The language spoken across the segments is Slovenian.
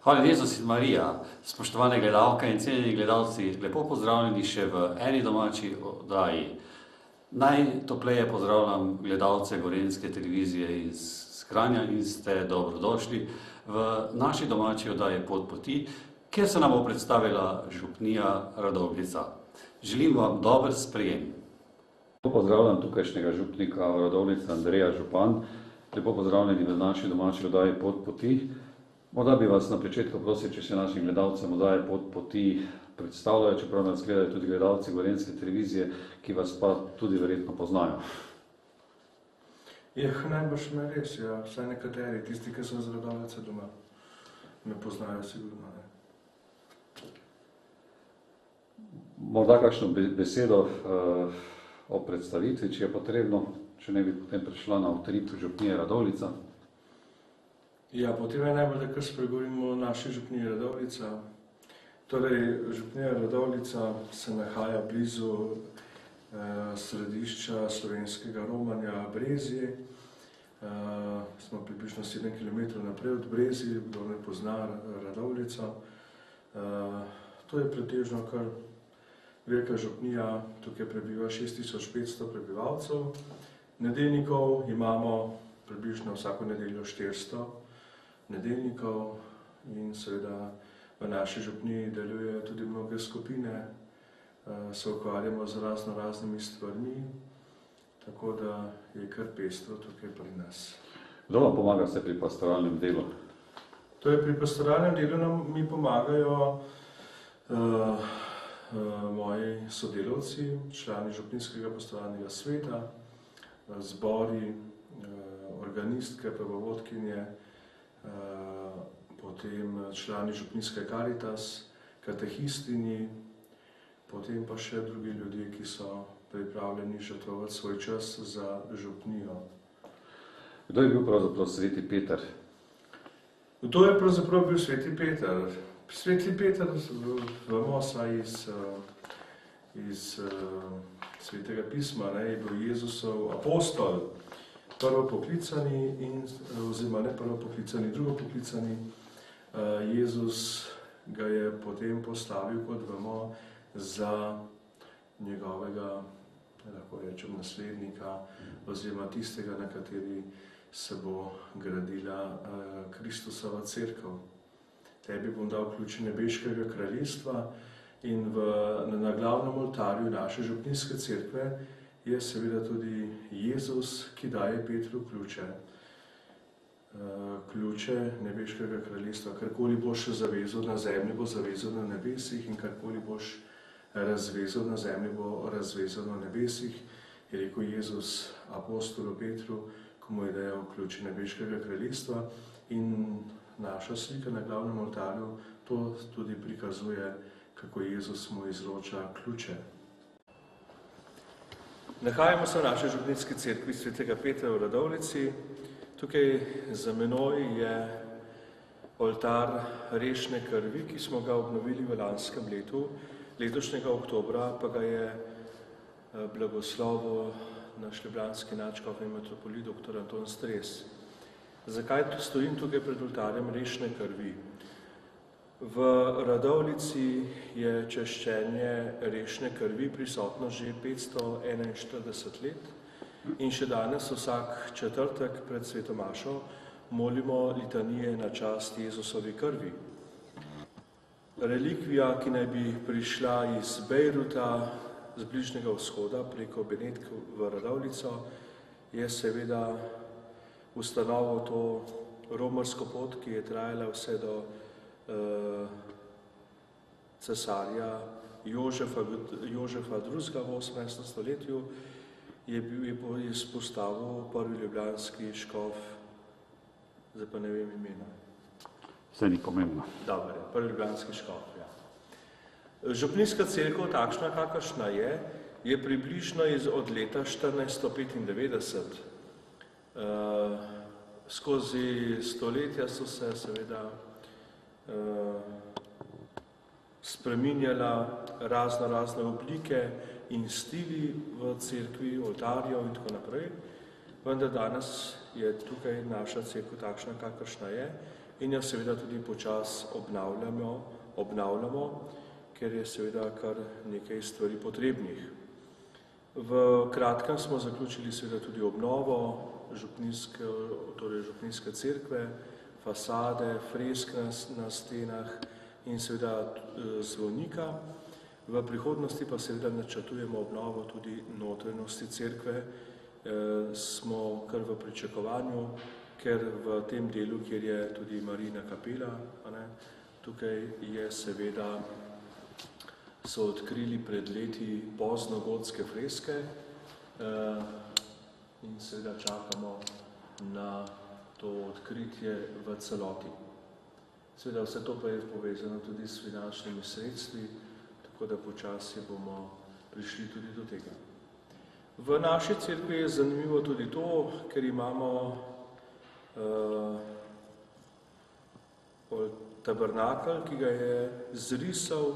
Hvala Jezus in Marija, spoštovane gledalke in cenjeni gledalci, lepo pozdravljeni še v eni domači oddaji. Najtopleje pozdravljam gledalce Gorenjske televizije iz Kranja in ste dobrodošli v naši domači oddaji Pot poti, kjer se nam bo predstavila župnija Radovljica. Želim vam dober sprejem. Lepo pozdravljam tukajšnjega župnika Radovljice Andreja Župan. Lepo pozdravljeni v naši domači oddaji Pot poti. Morda bi vas na začetku prosil, če se našim gledalcem oddaje Pot poti predstavljajo, čeprav nas gledajo tudi gledalci Gorenjske televizije, ki vas pa tudi verjetno poznajo. Najbrž me res, ja. Vsaj nekateri, tisti, ki so z Radovljice doma, me poznajo sigurno. Morda kakšno besedo o predstavitvi, če je potrebno, če ne bi potem prišla na utrip župnije Radovljica. Ja, potem je najbolj, da kar spregovorimo o naši župniji Radovljica. Torej, župnija Radovljica se nahaja blizu središča slovenskega romanja Brezje. Smo približno 7 km naprej od Brezij, kdo ne pozna Radovljico. To je pretežno kar velika župnija, tukaj prebiva 6500 prebivalcev. Nedeljnikov imamo približno vsako nedeljo 400 nedeljnikov in seveda v naši župniji delujejo tudi mnoge skupine, se ukvarjamo z raznimi stvarmi, tako da je kar pestro tukaj pri nas. Kdo vam pomaga se pri pastoralnem delu? Pri pastoralnem delu nam mi pomagajo moji sodelavci, člani župnijskega pastoralnega sveta, zbori, organistke, prvovodkinje, potem člani župnijske Karitas, katehistinji, potem pa še drugi ljudje, ki so pripravljeni žrtvovati svoj čas za župnijo. Kdo je bil pravzaprav sveti Peter? Kdo je pravzaprav bil sveti Peter? Sveti Peter, vemo saj iz svetega pisma, je bil Jezusov apostol, prvopoklicani oziroma ne prvopoklicani, drugopoklicani. Jezus ga je potem postavil, kot vemo, za njegovega, lahko rečem, naslednika oziroma tistega, na kateri se bo gradila Kristusova cerkev. Tebi bom dal ključe nebeškega kraljestva in na glavnem oltarju naše župnijske cerkve je seveda tudi Jezus, ki daje Petru ključe. Ključe nebeškega kraljestva. Karkoli boš zavezal na zemlji, bo zavezal na nebesih in karkoli boš razvezal na zemlji, bo razvezal na nebesih, je rekel Jezus apostolu Petru, ko mu je dajal ključe nebeškega kraljestva, in naša slika na glavnem oltarju to tudi prikazuje, kako Jezus mu izroča ključe. Nahajamo se v naši župnijski cerkvi svetega Petra v Radovljici. Tukaj za menoj je oltar rešne krvi, ki smo ga obnovili v lanskem letu. Letošnjega oktobra pa ga je blagoslovil naš ljubljanski nadškof in metropolit dr. Anton Stres. Zakaj stojim tukaj pred oltarjem rešne krvi? V Radovljici je čaščenje rešne krvi prisotno že 541 let in še danes vsak četrtek pred sveto mašo molimo litanije na čast Jezusovi krvi. Relikvija, ki naj bi prišla iz Bejruta, z Bližnjega vzhoda, preko Benetk v Radovljico, je seveda ustanovil to romarsko pot, ki je trajala vse do cesarja Jožefa II. v 18. stoletju, je izpostavil prvi ljubljanski škof, zdaj pa ne vem imena. Vse ni pomembno. Dobre, prvi ljubljanski škof, ja. Župnijska cerkev, takšna kakršna je približno od leta 1495. Skozi stoletja so se seveda spreminjala razne oblike in stili v cerkvi, oltarjev in tako naprej, vendar danes je tukaj naša cerkev takšna, kakršna je in jo seveda tudi počasi obnavljamo, ker je seveda kar nekaj stvari potrebnih. V kratkem smo zaključili seveda tudi obnovo župnijske cerkve, fasade, fresk na stenah in seveda zvonika. V prihodnosti pa seveda načrtujemo obnovo tudi notranjosti cerkve. Smo kar v pričakovanju, ker v tem delu, kjer je tudi Marijina kapela, tukaj je seveda so odkrili pred leti poznogotske freske in seveda čakamo na to odkritje v celoti. Seveda vse to pa je povezano tudi s finančnimi sredstvi, tako da počasi bomo prišli tudi do tega. V naši cerkvi je zanimivo tudi to, ker imamo tabernakelj, ki ga je zrisal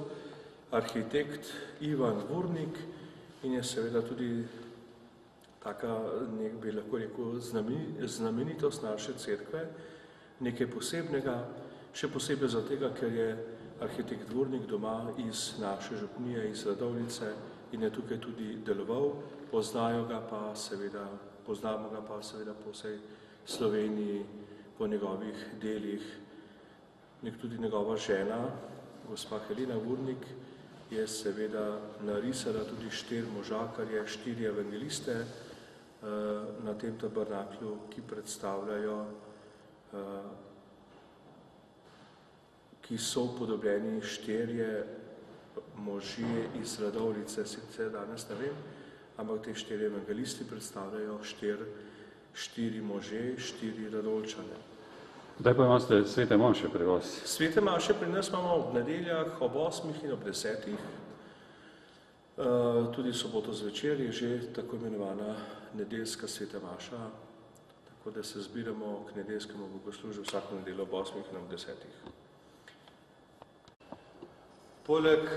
arhitekt Ivan Vurnik in je seveda tudi taka, bi lahko rekel, znamenitost naše cerkve, nekaj posebnega, še posebej zato, ker je arhitekt Vurnik doma iz naše župnije, iz Radovljice in je tukaj tudi deloval, poznamo ga pa seveda po vsej Sloveniji, po njegovih delih. Tudi njegova žena, gospa Helena Vurnik, je seveda narisala tudi 4 možakarje, 4 evangeliste na tem tabernaklju, ki predstavljajo, ki so upodobljeni 4 možje iz Radovljice, sicer danes ne vem, ampak te 4 evangelisti predstavljajo 4 može, 4 Radovlčane. Kdaj pa imate svete maše pri vas? Svete maše pri nas imamo ob nedeljah, ob 8 in ob 10. Tudi soboto zvečer je že tako imenovana nedeljska sveta maša, tako da se zbiramo k nedeljskemu bogoslužju vsako nedeljo ob 8 in ob 10. Poleg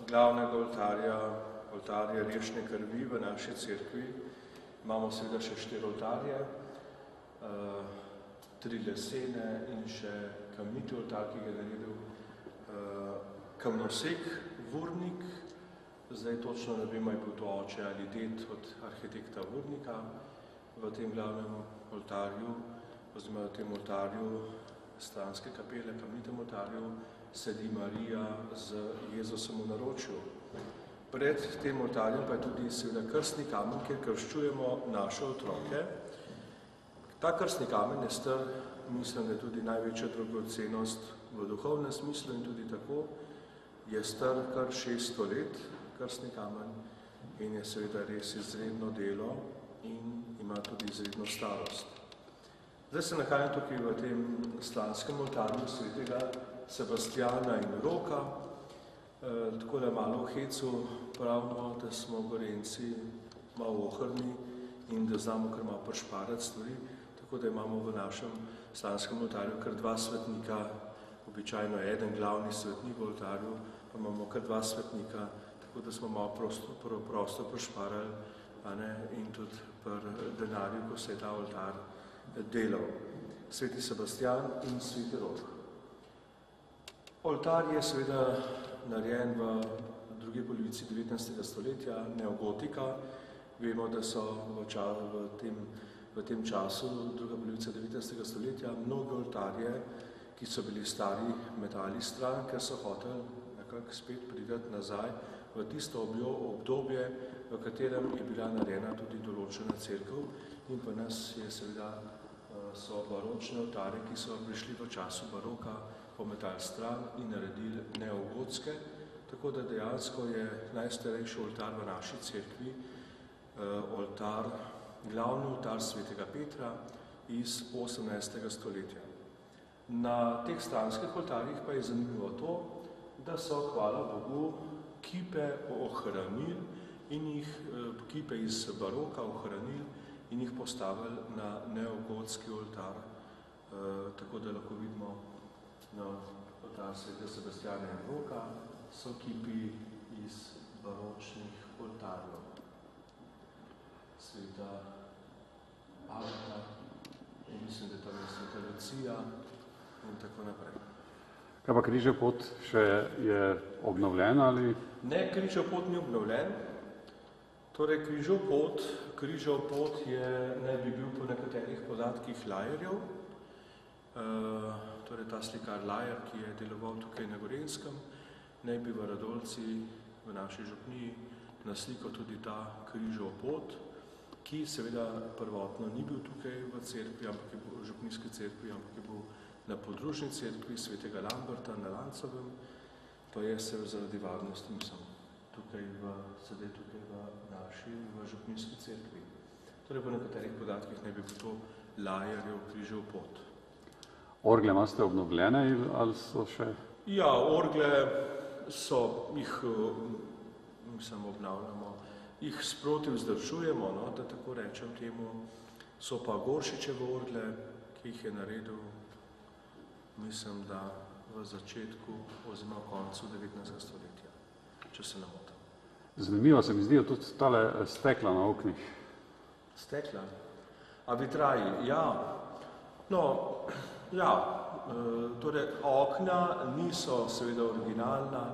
glavnega oltarja rešne krvi v naši cerkvi, imamo seveda še 4 oltarje, 3 lesene in še kamniti oltar, ki ga je naredil kamnosek Vurnik. Zdaj točno ne vem, ali je bil to oče ali ded od arhitekta Vurnika. V tem glavnem oltarju, oziroma v tem oltarju stranske kapele, kamnitem oltarju, sedi Marija z Jezusom v naročju. Pred tem oltarjem pa je tudi seveda krstni kamen, kjer krščujemo naše otroke. Ta krstni kamen je star, mislim, da je tudi največja dragocenost v duhovnem smislu in tudi tako je star kar 600 let, krstni kamen, in je seveda res izredno delo in ima tudi izredno starost. Zdaj se nahajam tukaj v tem slanskem oltarju svetega Sebastjana in Roka, tako da malo v hecu pravimo, da smo Gorenci malo ohrni in da znamo kar malo prišparati stvari, tako da imamo v našem slanskem oltarju kar 2 svetnika, običajno eden glavni svetnik v oltarju, pa imamo kar 2 svetnika, tako da smo malo prosto prišparali in tudi pri denarju, ko se je ta oltar delal. Sveti Sebastjan in sveti Rok. Oltar je seveda narejen v drugi polovici 19. stoletja, neogotika. Vemo, da so v tem času, druga polovica 19. stoletja, mnoge oltarje, ki so bili stari, metali stran, ker so hoteli nekako spet priti nazaj v tisto obdobje, v katerem je bila narejena tudi določena cerkev in pa nas je seveda so baročne oltarje, ki so prišli v času baroka, pometali stran in naredili neogotske, tako da dejansko je najstarejši oltar v naši cerkvi glavni oltar svetega Petra iz 18. stoletja. Na teh stranskih oltarjih pa je zanimivo to, da so, hvala Bogu, kipe ohranili in jih, kipe iz baroka ohranili in jih postavili na neogotski oltar, tako da lahko vidimo na oltar svetega Sebastjana in Roka, so kipi iz baročnih oltarjev. Sveta Alta, in mislim, da tam je sveta Lucija in tako naprej. Kaj pa križev pot še je obnovljen ali? Ne, križev pot ni obnovljen. Torej, križev pot je, naj bi bil po nekaterih podatkih Lajerjev. Torej, ta slikar Lajer, ki je deloval tukaj na Gorenjskem, naj bi v Radolci, v naši župniji, naslikal tudi ta križev pot, ki seveda prvotno ni bil tukaj v cerkvi, ampak je bil v župnijski cerkvi, ampak je bil na podružni cerkvi svetega Lamberta na Lancovem, pa je se zaradi varnosti, mislim, sedaj tukaj v naši, v župnijski cerkvi. Torej, po nekaterih podatkih naj bi bil to Lajerjev križev pot. Orgle imate obnovljene ali so še? Ja, orgle so, jih, mislim, obnavljamo, jih sproti vzdržujemo, no, da tako rečem temu, so pa Goršičeve orgle, ki jih je naredil, mislim, da v začetku oziroma v koncu 19. stoletja, če se ne motim. Zanimivo se mi zdijo tudi tale stekla na oknih. Stekla? A vitraji? Ja. No, ja. Torej, okna niso seveda originalna,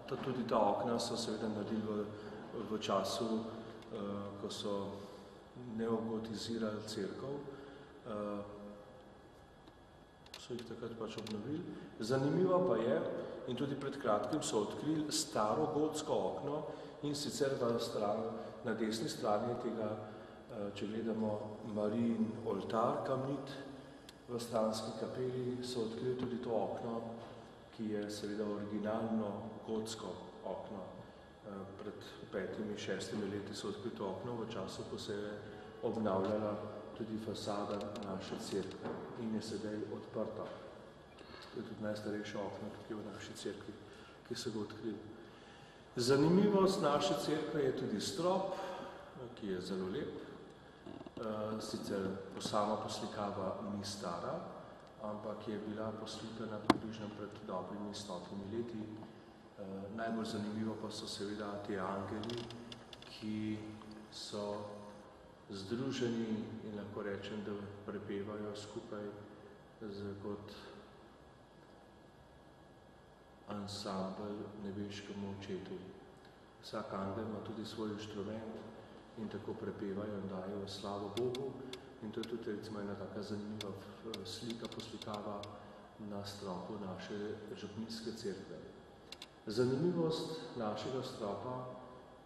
tudi ta okna so seveda naredili v času, ko so neogotizirali cerkev, so jih takrat pač obnovili. Zanimivo pa je, in tudi pred kratkim so odkrili staro gotsko okno in sicer na desni strani tega, če gledamo Marijin oltar kamnit v stranski kapeli, so odkrili tudi to okno, ki je seveda originalno gotsko okno. Pred 5-6 leti so odkrili to okno v času, ko se je obnavljala tudi fasada naše cerkve in je sedaj odprta. To je tudi najstarejše okno tukaj v naši cerkvi, ki so ga odkrili. Zanimivost naše cerkve je tudi strop, ki je zelo lep. Sicer sama poslikava ni stara, ampak je bila poslikana približno pred dobrimi 100 leti. Najbolj zanimivo pa so seveda ti angeli, ki so združeni in lahko rečem, da prepevajo skupaj kot ansambel nebeškemu očetu. Vsak angel ima tudi svoj inštrument in tako prepevajo in dajo slavo Bogu. In to je tudi recimo ena taka zanimiva slika, poslikava na stropu naše župnijske cerkve. Zanimivost našega stropa,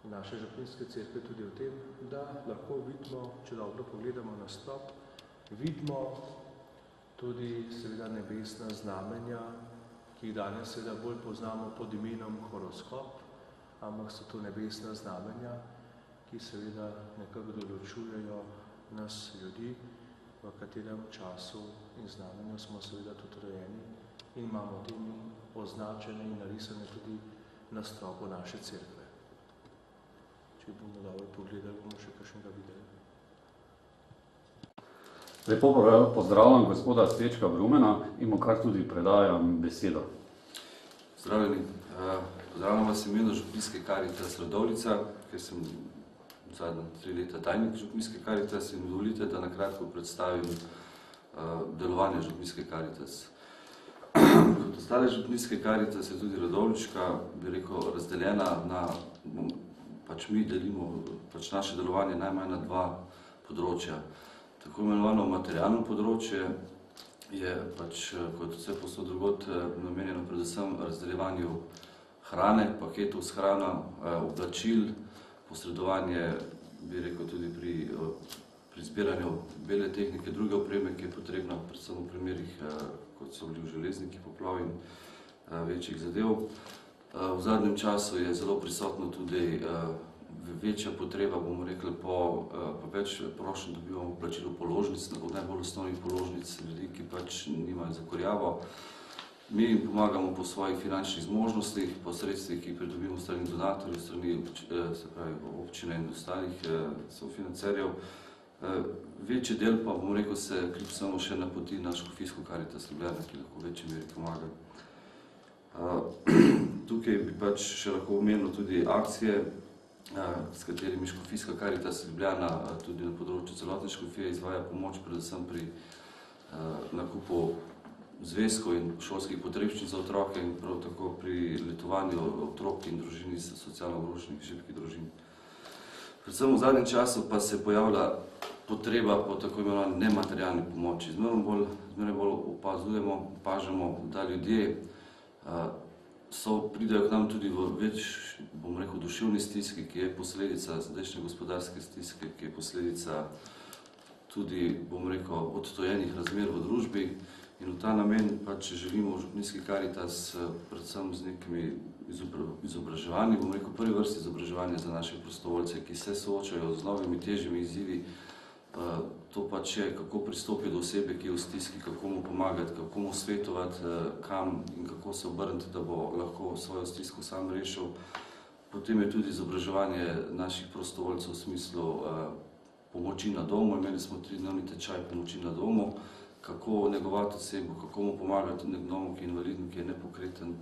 naše župnijske cerkve tudi v tem, da lahko vidimo, če dobro pogledamo na strop, vidimo tudi seveda nebesna znamenja, ki jih danes seveda bolj poznamo pod imenom horoskop, ampak so to nebesna znamenja, ki seveda nekako določujejo nas ljudi, v katerem času in znamenju smo seveda tudi rojeni in imamo temi označene in narisane tudi na stropu naše cerkve. Če bomo dobro pogledali, bomo še kakšnega videli. Lepo pozdravljam gospoda Stečka Brumena in mu kar tudi predajam besedo. Zdravljeni. Pozdravljam vas imeno Župnijske Karitas Radovljica, ker sem zadnja 3 leta tajnik Župnijske Karitas in dovolite, da nakratko predstavim delovanje Župnijske Karitas. Kot ostale Župnijske Karitas je tudi Radovljička, bi rekel, razdeljena na, pač mi delimo naše delovanje najmanj na 2 področja. Tako imenovano materialno področje je pač, kot vse posod drugod, namenjeno predvsem razdeljevanju hrane, paketov s hrano, oblačil, posredovanje, bi rekel, tudi pri zbiranju bele tehnike, druge opreme, ki je potrebna, predvsem v primerih, kot so bili v železniki, poplav in večjih zadev. V zadnjem času je zelo prisotno tudi večja potreba, bomo rekli, po več prošenj dobivamo plačilo položnic, od najbolj osnovnih položnic ljudi, ki pač nimajo za kurjavo. Mi jim pomagamo po svojih finančnih zmožnostih, po sredstvih, ki jih pridobimo strani donatorjev, strani se pravi, občine in ostalih sofinancerjev. Večji del pa, bom rekel, se kljub samo še napoti na Škofijsko Karitas Ljubljana, ki lahko v večji meri pomaga. Tukaj bi pač še lahko omenil tudi akcije, s katerimi Škofijska Karitas Ljubljana tudi na področju celotne škofije izvaja pomoč, predvsem pri nakupu zvezkov in šolskih potrebščin za otroke in prav tako pri letovanju otrok in družin iz socialno ogroženih šibkih družin. Predvsem v zadnjem času pa se pojavlja potreba po tako imenovani nematerialni pomoči. Zmeraj bolj opažamo, da ljudje pridejo k nam tudi v več, bom rekel, duševni stiski, ki je posledica zdajšnje gospodarske stiske, ki je posledica tudi, bom rekel, odtojenih razmer v družbi. In v ta namen pač želimo v Župnijski Karitas predvsem z nekimi izobraževanji, bom rekel, prvi vrsti izobraževanja za naše prostovoljce, ki se soočajo z novimi težjimi izzivi. To pač je, kako pristopiti do osebe, ki je v stiski, kako mu pomagati, kako mu svetovati, kam in kako se obrniti, da bo lahko svojo stisko sam rešil. Potem je tudi izobraževanje naših prostovoljcev v smislu pomoči na domu. Imeli smo 3-dnevni tečaj pomoči na domu, kako negovati osebo, kako mu pomagati nekdomu, ki je invalidn, ki je nepokreten.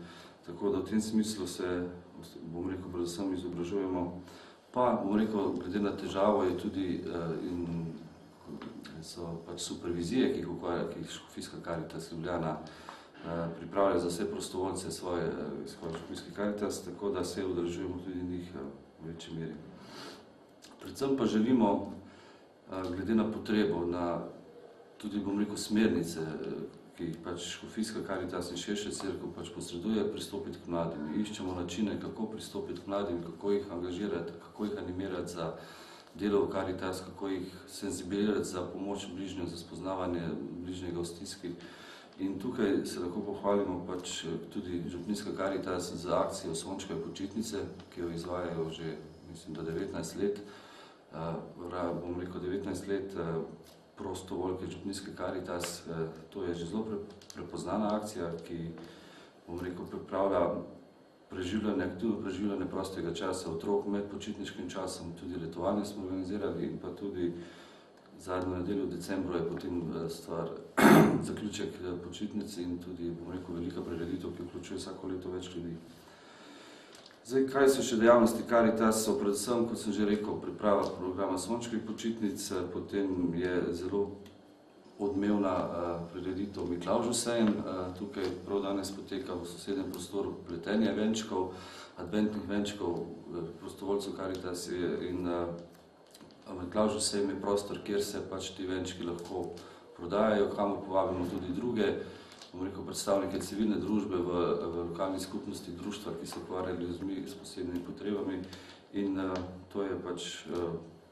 Tako da v tem smislu se, bom rekel, predvsem izobražujemo. Pa, bom rekel, glede na težavo je tudi so pač supervizije, ki jih Škofijska Karitas Ljubljana pripravlja za vse prostovoljce svoje Škofijske Karitas, tako da se udeležujemo tudi njih v večji meri. Predvsem pa želimo, glede na potrebo, na tudi, bom rekel, smernice, ki jih pač Škofijska Karitas in širša cerkev pač posreduje, pristopiti k mladim. Iščemo načine, kako pristopiti k mladim, kako jih angažirati, kako jih animirati za delo v Karitas, kako jih senzibilirati za pomoč bližnjo, za spoznavanje bližnjega v stiski. In tukaj se lahko pohvalimo pač tudi Župnijska Karitas z akcijo Sončkove počitnice, ki jo izvajajo že, mislim, da 19 let. Bom rekel, 19 let prostovoljke Župnijske Karitas, to je že zelo prepoznana akcija, ki, bom rekel, pripravlja aktivno preživljanje prostega časa otrok med počitniškim časom, tudi letovanje smo organizirali in pa tudi zadnjo nedeljo v decembru je potem stvar zaključek počitnice in tudi, bom rekel, velika prireditev, ki vključuje vsako leto več ljudi. Zdaj, kaj so še dejavnosti Karitas, so predvsem, kot sem že rekel, priprava programa Sončkovih počitnic, potem je zelo odmevna prireditev Miklavžev sejem. Tukaj prav danes poteka v sosednjem prostoru pletenje venčkov, adventnih venčkov, prostovoljcev Karitas in Miklavžev sejem je prostor, kjer se pač ti venčki lahko prodajajo, kamor povabimo tudi druge, bom rekel, predstavnike civilne družbe v lokalni skupnosti, društva, ki se ukvarjajo z ljudmi s posebnimi potrebami. In to je pač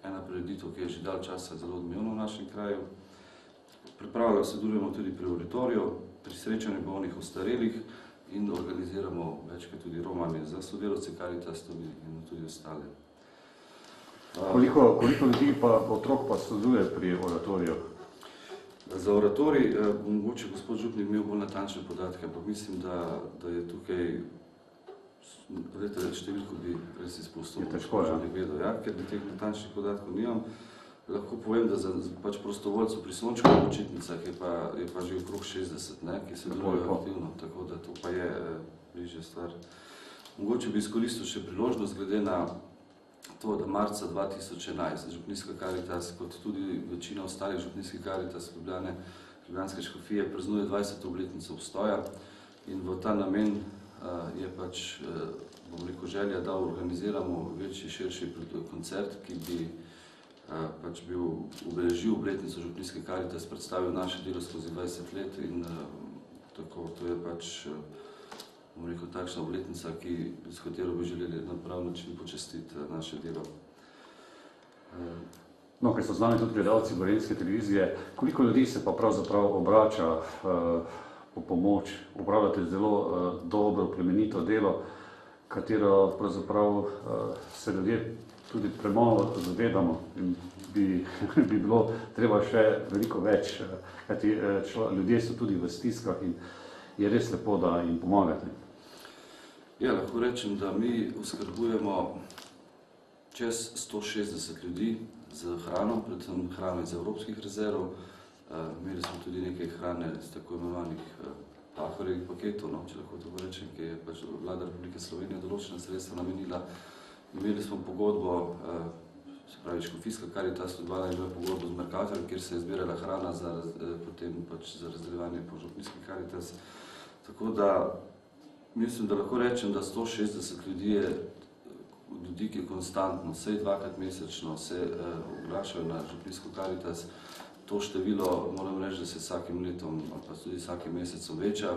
ena prireditev, ki je že dalj časa zelo odmevna v našem kraju. Pripravljamo, sodelujemo tudi pri oratoriju, pri srečanju bolnih ostarelih in organiziramo večkrat tudi romanje za sodelavce Karitas in tudi ostale. Koliko ljudi pa otrok pa sodeluje pri oratoriju? Za oratorij bo mogoče gospod župnik imel bolj natančne podatke, ampak mislim, da je tukaj, številko bi res izpustil. Je težko, ja? Ker bi teh natančnih podatkov nimam. Lahko povem, da za pač prostovoljcev pri Sončkovih počitnicah je pa že okrog 60, ki se delujejo aktivno, tako da to pa je bližja stvar. Mogoče bi izkoristil še priložnost glede na to, da marca 2011 Župnijska Karitas, kot tudi večina ostalih Župnijskih Karitas Ljubljane, Ljubljanske škofije, praznuje 20. obletnico obstoja in v ta namen je pač, bom rekel, želja, da organiziramo večji, širši koncert, ki bi pač bil obeležil obletnico Župnijske Karitas, predstavil naše delo skozi 20 let in tako, to je pač, bom rekel, takšna obletnica, s katero bi želeli na prav način počastiti naše delo. No, ker so z nami tudi gledalci Gorenjske televizije, koliko ljudi se pa pravzaprav obrača po pomoč? Upravljate zelo dobro, plemenito delo, katero pravzaprav se ljudje tudi premalo zavedamo in bi bilo treba še veliko več, kajti ljudje so tudi v stiskah je res lepo, da jim pomagate. Ja, lahko rečem, da mi oskrbujemo čez 160 ljudi z hrano, predvsem hrano iz evropskih rezerv. Imeli smo tudi nekaj hrane iz tako imenovanih Pahorjevih paketov, če lahko tako rečem, ki je pač vlada Republike Slovenije določena sredstva namenila. Imeli smo pogodbo, se pravi Škofijska Karitas Ljubljana je imela pogodbo z Mercatorjem, kjer se je zbirala hrana potem pač za razdeljevanje po Župnijski Karitas. Tako da mislim, da lahko rečem, da 160 ljudi je ljudi, ki konstantno, vsej dvakrat mesečno se oglašajo na Župnijsko Karitas. To število, moram reči, da se vsakim letom, pa tudi vsakim mesecem veča.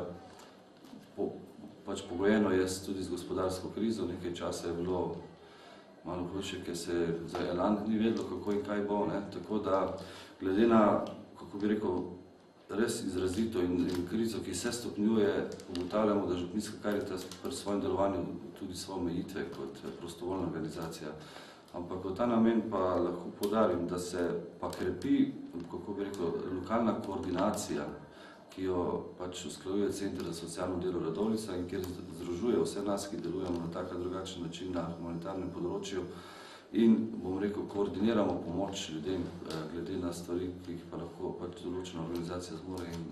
Pač pogojeno je tudi z gospodarsko krizo, nekaj časa je bilo malo hujše, ker se za elan ni vedelo, kako in kaj bo. Tako da, glede na, kako bi rekel, res izrazito in krizo, ki se stopnjuje, ugotavljamo, da Župnijska Karitas pri svojem delovanju tudi svoje omejitve kot prostovoljna organizacija. Ampak v ta namen pa lahko poudarim, da se pa krepi, kako bi rekel, lokalna koordinacija, ki jo pač usklajuje Center za socialno delo Radovljica in kjer združuje vse nas, ki delujemo na tak ali drugačen način na humanitarnem področju in, bom rekel, koordiniramo pomoč ljudem glede na stvari, ki jih pa lahko pač določena organizacija zmore in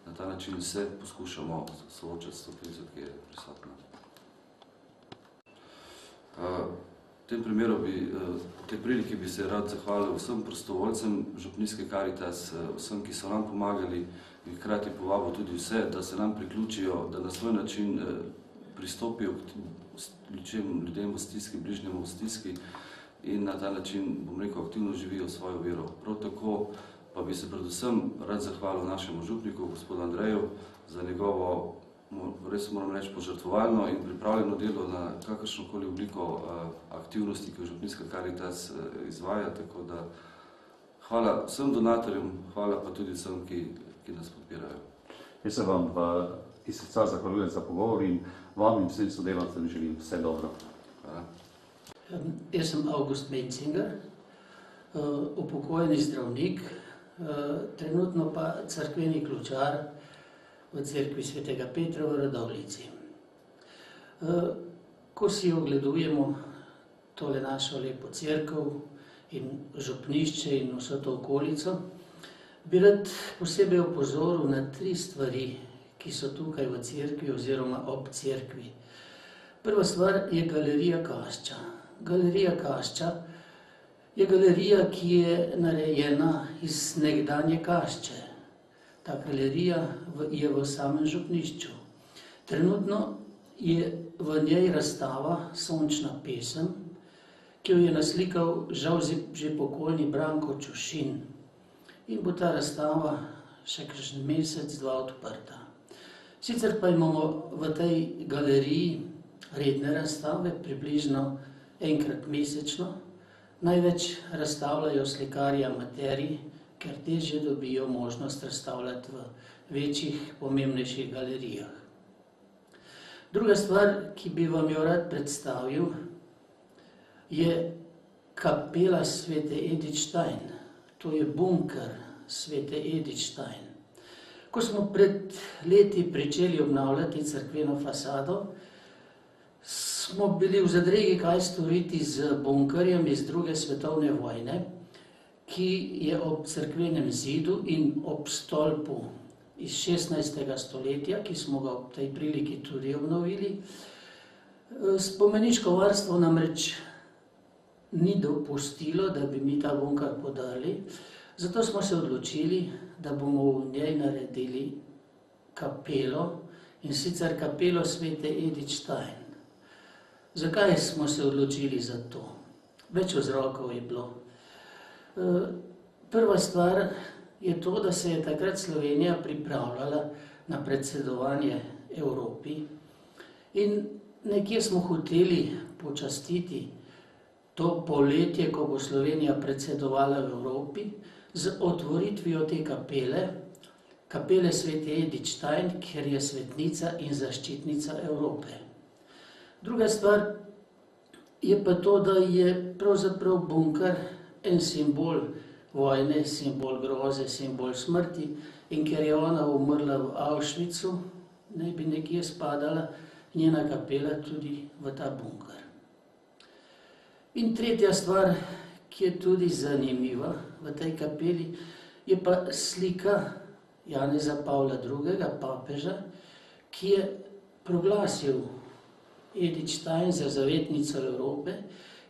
na ta način se poskušamo soočati s to krizo, ki je prisotna. V tem primeru v tej priliki bi se rad zahvalil vsem prostovoljcem Župnijske Karitas, vsem, ki so nam pomagali in hkrati povabil tudi vse, da se nam priključijo, da na svoj način pristopijo k ljudem v stiski, bližnjemu v stiski in na ta način, bom rekel, aktivno živijo svojo vero. Prav tako pa bi se predvsem rad zahvalil našemu župniku, gospodu Andreju, za njegovo, res moram reči, požrtvovalno in pripravljeno delo na kakršnokoli obliko aktivnosti, ki jo Župnijska Karitas izvaja. Tako da hvala vsem donatorjem, hvala pa tudi vsem, ki nas podpirajo. Jaz se vam iz srca zahvaljujem za pogovor in vam in vsem sodelavcem želim vse dobro. Hvala. Jaz sem August Mencinger, upokojeni zdravnik, trenutno pa cerkveni ključar v cerkvi Svetega Petra v Radovljici. Ko si ogledujemo tole našo lepo cerkev in župnišče in vso to okolico, bi rad posebej opozoril na 3 stvari, ki so tukaj v cerkvi oziroma ob cerkvi. Prva stvar je galerija Kašča. Galerija Kašča je galerija, ki je narejena iz nekdanje Kašče. Ta galerija je v samem župnišču. Trenutno je v njej razstava Sončna pesem, ki jo je naslikal žal že pokojni Branko Čušin. In bo ta razstava še kakšen mesec, 2 odprta. Sicer pa imamo v tej galeriji redne razstave, približno enkrat mesečno. Največ razstavljajo slikarji amaterji, ker težje dobijo možnost razstavljati v večjih, pomembnejših galerijah. Druga stvar, ki bi vam jo rad predstavil, je kapela Svete Edith Stein. To je bunker Svete Edith Stein. Ko smo pred leti pričeli obnavljati cerkveno fasado, smo bili v zadregi, kaj storiti z bunkerjem iz 2. svetovne vojne, ki je ob cerkvenem zidu in ob stolpu iz 16. stoletja, ki smo ga ob tej priliki tudi obnovili. Spomeniško varstvo namreč ni dopustilo, da bi mi ta bunker podarili, zato smo se odločili, da bomo v njej naredili kapelo, in sicer kapelo Svete Edith Stein. Zakaj smo se odločili za to? Več vzrokov je bilo. Prva stvar je to, da se je takrat Slovenija pripravljala na predsedovanje Evropi in nekje smo hoteli počastiti to poletje, ko bo Slovenija predsedovala v Evropi, z otvoritvijo te kapele Svete Edith Stein, ker je svetnica in zaščitnica Evrope. Druga stvar je pa to, da je pravzaprav bunker en simbol vojne, simbol groze, simbol smrti, in ker je ona umrla v Auschwitzu naj bi nekje spadala njena kapela tudi v ta bunker. In tretja stvar, ki je tudi zanimiva v tej kapeli, je pa slika Janeza Pavla II., papeža, ki je proglasil Edith Stein za zavetnico Evrope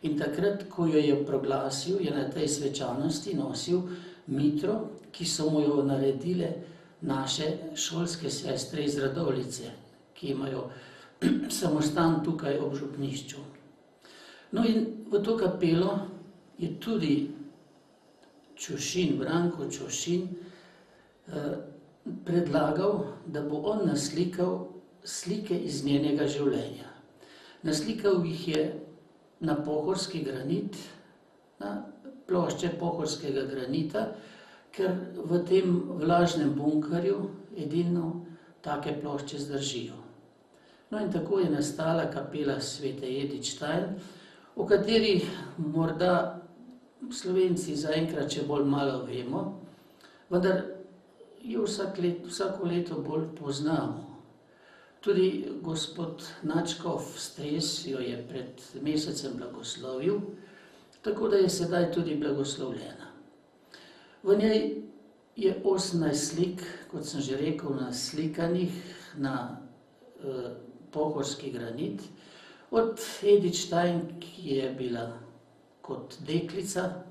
in takrat, ko jo je proglasil, je na tej svečanosti nosil mitro, ki so mu jo naredile naše šolske sestre iz Radovljice, ki imajo samostan tukaj ob župnišču. No in v to kapelo je tudi Čušin, Branko Čušin, predlagal, da bo on naslikal slike iz njenega življenja. Naslikal jih je na pohorski granit, na plošče pohorskega granita, ker v tem vlažnem bunkerju edino take plošče zdržijo. No in tako je nastala kapela svete Edith Stein, o kateri morda Slovenci zaenkrat še bolj malo vemo, vendar jo vsako leto bolj poznamo. Tudi gospod Načkov Stres jo je pred mesecem blagoslovil, tako da je sedaj tudi blagoslovljena. V njej je 18 slik, kot sem že rekel, naslikanih na pohorski granit, od Edith Stein, ki je bila kot deklica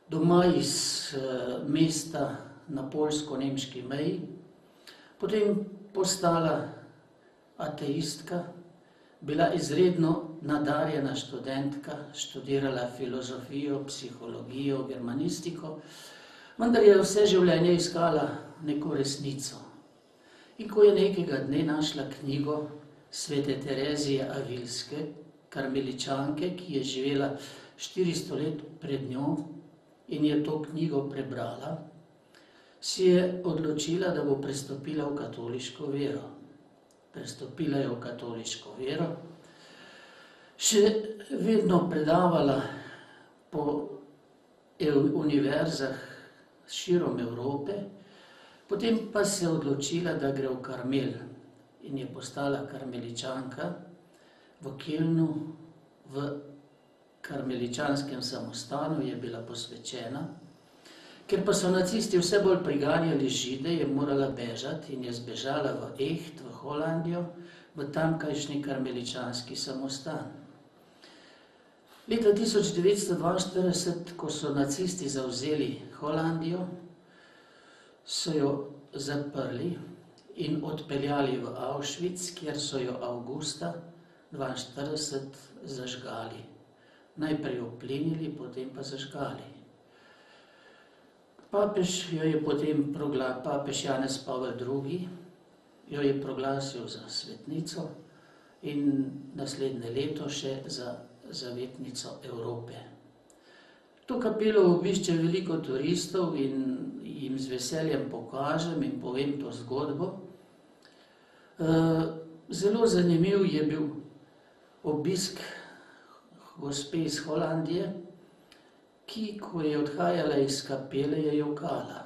doma iz mesta na poljsko-nemški meji, potem postala ateistka, bila izredno nadarjena študentka, študirala filozofijo, psihologijo, germanistiko, vendar je vse življenje iskala neko resnico. In ko je nekega dne našla knjigo svete Terezije Avilske, karmeličanke, ki je živela 400 let pred njo in je to knjigo prebrala, si je odločila, da bo prestopila v katoliško vero. Prestopila je v katoliško vero, še vedno predavala po univerzah širom Evrope, potem pa se je odločila, da gre v Karmel in je postala karmeličanka v Kelnu, v karmeličanskem samostanu je bila posvečena. Ker pa so nacisti vse bolj priganjali Žide, je morala bežati in je zbežala v Echt, v Holandijo, v tamkajšnji karmeličanski samostan. Leta 1942, ko so nacisti zavzeli Holandijo, so jo zaprli in odpeljali v Auschwitz, kjer so jo avgusta 1942 zažgali. Najprej oplinili, potem pa zažgali. Papež Janez Pavel II. Jo je proglasil za svetnico in naslednje leto še za zavetnico Evrope. To kapelo obišče veliko turistov in jim z veseljem pokažem in povem to zgodbo. Zelo zanimiv je bil obisk gospe iz Holandije, ki, ko je odhajala iz kapele, je jokala.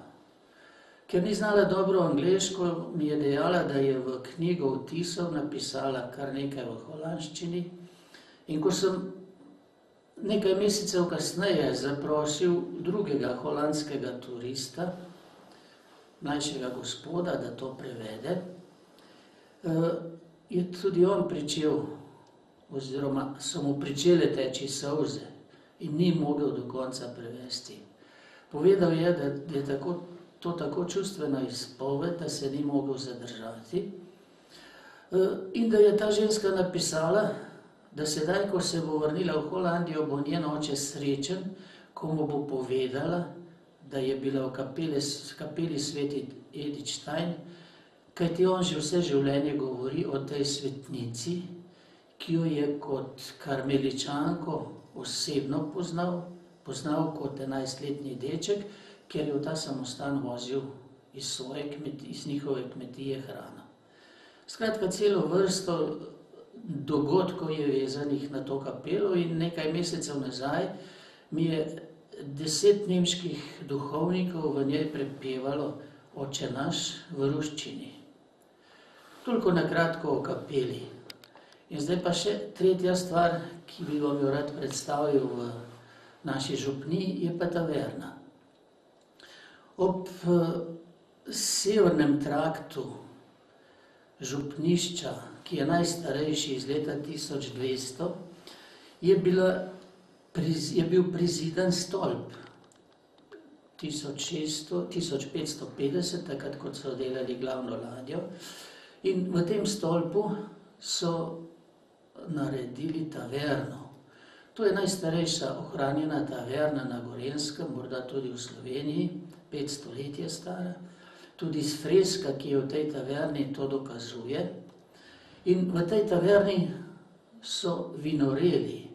Ker ni znala dobro angleško, mi je dejala, da je v knjigo vtisov napisala kar nekaj v holandščini. In ko sem nekaj mesecev kasneje zaprosil drugega holandskega turista, mlajšega gospoda, da to prevede, je tudi on pričel, oziroma so mu pričele teči solze in ni mogel do konca prevesti. Povedal je, da je to tako čustvena izpoved, da se ni mogel zadržati in da je ta ženska napisala, da sedaj, ko se bo vrnila v Holandijo, bo njen oče srečen, ko mu bo povedala, da je bila v kapeli sveti Edith Stein, kajti on že vse življenje govori o tej svetnici, ki jo je kot karmeličanko osebno poznal kot 11-letni deček, ker je v ta samostan vozil iz njihove kmetije hrano. Skratka, celo vrsto dogodkov je vezanih na to kapelo in nekaj mesecev nazaj mi je 10 nemških duhovnikov v njej prepevalo Oče naš v ruščini. Toliko na kratko o kapeli. In zdaj pa še tretja stvar, ki bi vam jo rad predstavil v naši župniji, je pa taverna. Ob severnem traktu župnišča, ki je najstarejši iz leta 1200, je bil prizidan stolp 1550, takrat kot so delali glavno ladjo. In v tem stolpu so naredili taverno. To je najstarejša ohranjena taverna na Gorenjskem, morda tudi v Sloveniji, 500 let je stara. Tudi freska, ki je v tej taverni, to dokazuje. In v tej taverni so vinoreli.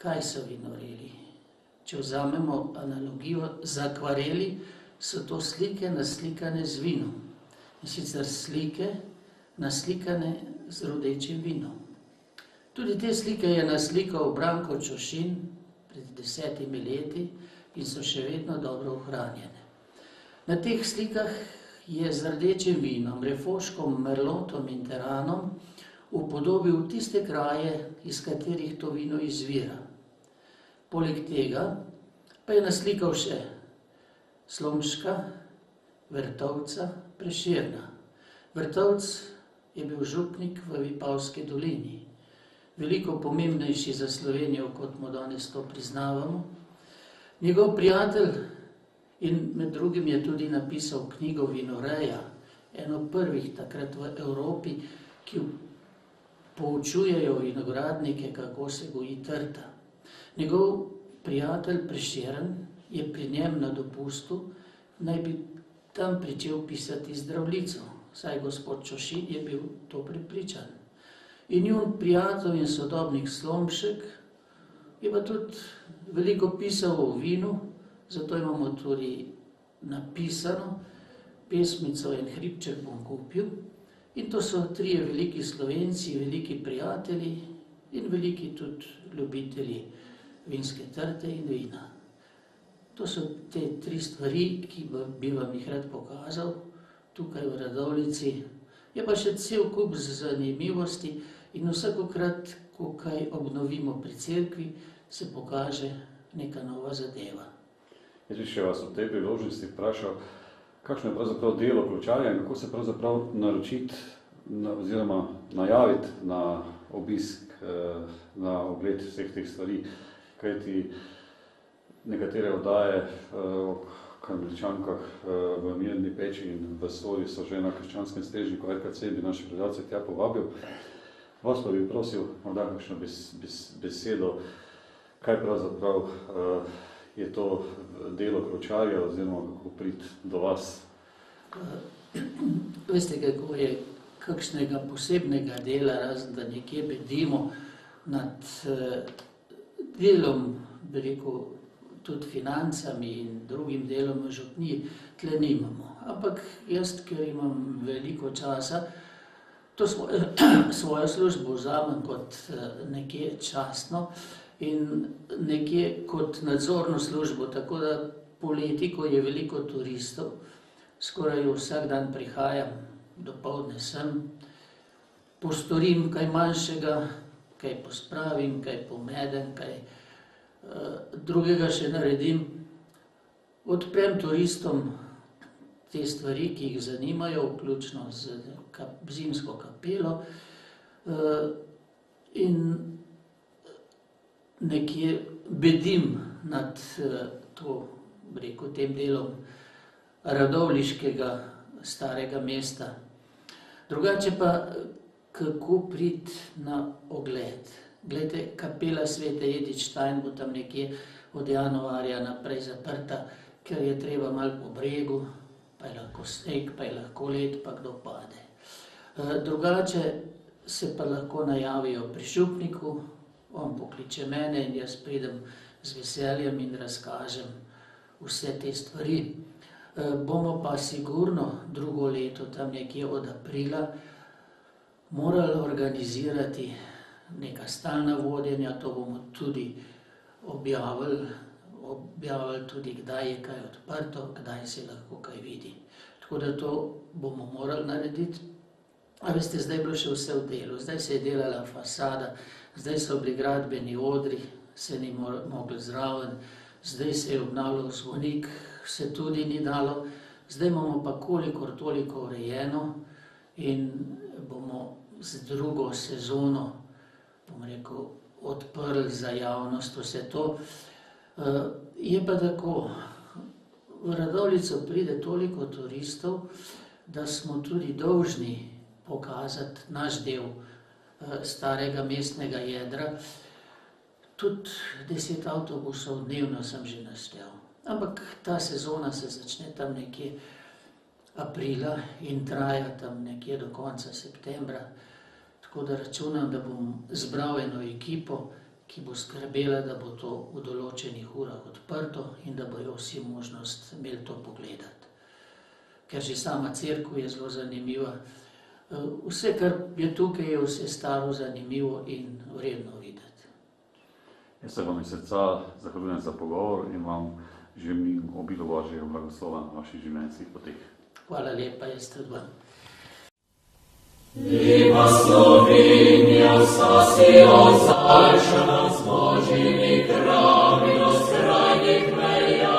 Kaj so vinoreli? Če vzamemo analogijo z akvareli, so to slike naslikane z vinom. In sicer slike naslikane z rodečim vinom. Tudi te slike je naslikal Branko Čošin pred 10 leti in so še vedno dobro ohranjene. Na teh slikah je z rdečim vinom, refoškom, merlotom in teranom upodobil tiste kraje, iz katerih to vino izvira. Poleg tega pa je naslikal še Slomška, Vrtovca, Prešerna. Vrtovc je bil župnik v Vipavski dolini, veliko pomembnejši za Slovenijo, kot mu danes to priznavamo. Njegov prijatelj in med drugim je tudi napisal knjigo Vinoreja, eno prvih takrat v Evropi, ki poučujejo vinogradnike, kako se goji trta. Njegov prijatelj Prešeren je pri njem na dopustu, naj bi tam pričel pisati Zdravljico, saj gospod Čošin je bil to prepričan. In njun prijatelj in sodobnik Slomšek je pa tudi veliko pisal o vinu, zato imamo tudi napisano pesmico En hribček bom kupil. In to so trije veliki Slovenci, veliki prijatelji in veliki tudi ljubitelji vinske trte in vina. To so te tri stvari, ki bi vam jih rad pokazal tukaj v Radovljici. Je pa še cel kup zanimivosti in vsakokrat, ko kaj obnovimo pri cerkvi, se pokaže neka nova zadeva. Jaz bi še vas v tej priložnosti vprašal, kakšno je pravzaprav delo ključarja in kako se pravzaprav naročiti oziroma najaviti na obisk, na ogled vseh teh stvari, kajti nekatere oddaje o Karmeličankah v Mirni peči in v Soli so že na krščanskem strežniku RKC, bi naše gledalce tja povabil. Vas pa bi prosil morda kakšno besedo, kaj pravzaprav je to delo ključarja oziroma kako priti do vas? Veste, kako je kakšnega posebnega dela, razen da nekje bedimo nad delom, bi rekel, tudi financami in drugim delom v župniji, tle nimamo. Ampak jaz, ker imam veliko časa, to svojo službo vzamem kot nekje častno in nekje kot nadzorno službo, tako da poleti, ko je veliko turistov, skoraj vsak dan prihajam, dopoldne sem, postorim kaj manjšega, kaj pospravim, kaj pomedem, kaj drugega še naredim. Odprem turistom te stvari, ki jih zanimajo, vključno z zimsko kapelo in nekje bedim nad tem delom radovljiškega starega mesta. Drugače pa, kako priti na ogled. Glejte, kapela Svete Edith Stein bo tam nekje od januarja naprej zaprta, ker je treba malo po bregu, pa je lahko sneg, pa je lahko led, pa kdo pade. Drugače se pa lahko najavijo pri župniku, on pokliče mene in jaz pridem z veseljem in razkažem vse te stvari. Bomo pa sigurno drugo leto, tam nekje od aprila, morali organizirati neka stalna vodenja, to bomo tudi objavili tudi, kdaj je kaj odprto, kdaj se lahko kaj vidi. Tako da to bomo morali narediti. A veste, zdaj je bilo še vse v delu, zdaj se je delala fasada, zdaj so bili gradbeni odri, se ni mogli zraven, zdaj se je obnavljal zvonik, se tudi ni dalo, zdaj imamo pa kolikor toliko urejeno in bomo z drugo sezono, bom rekel, odprli za javnost vse to. Je pa tako, v Radovljico pride toliko turistov, da smo tudi dolžni pokazati naš del starega mestnega jedra. Tudi 10 avtobusov dnevno sem že naštel. Ampak ta sezona se začne tam nekje aprila in traja tam nekje do konca septembra. Tako da računam, da bom zbral eno ekipo, ki bo skrbela, da bo to v določenih urah odprto in da bojo vsi možnost imeli to pogledati. Ker že sama cerkev je zelo zanimiva. Vse, kar je tukaj, je vse staro, zanimivo in vredno videti. Jaz se vam iz srca zahvaljujem za pogovor in vam želim obilo Božjega blagoslova na vaših življenjskih poteh. Hvala lepa, jaz tudi vam. Lepa Slovenija, vsa si ozaljšana z Božjimi krami do skrajnih meja.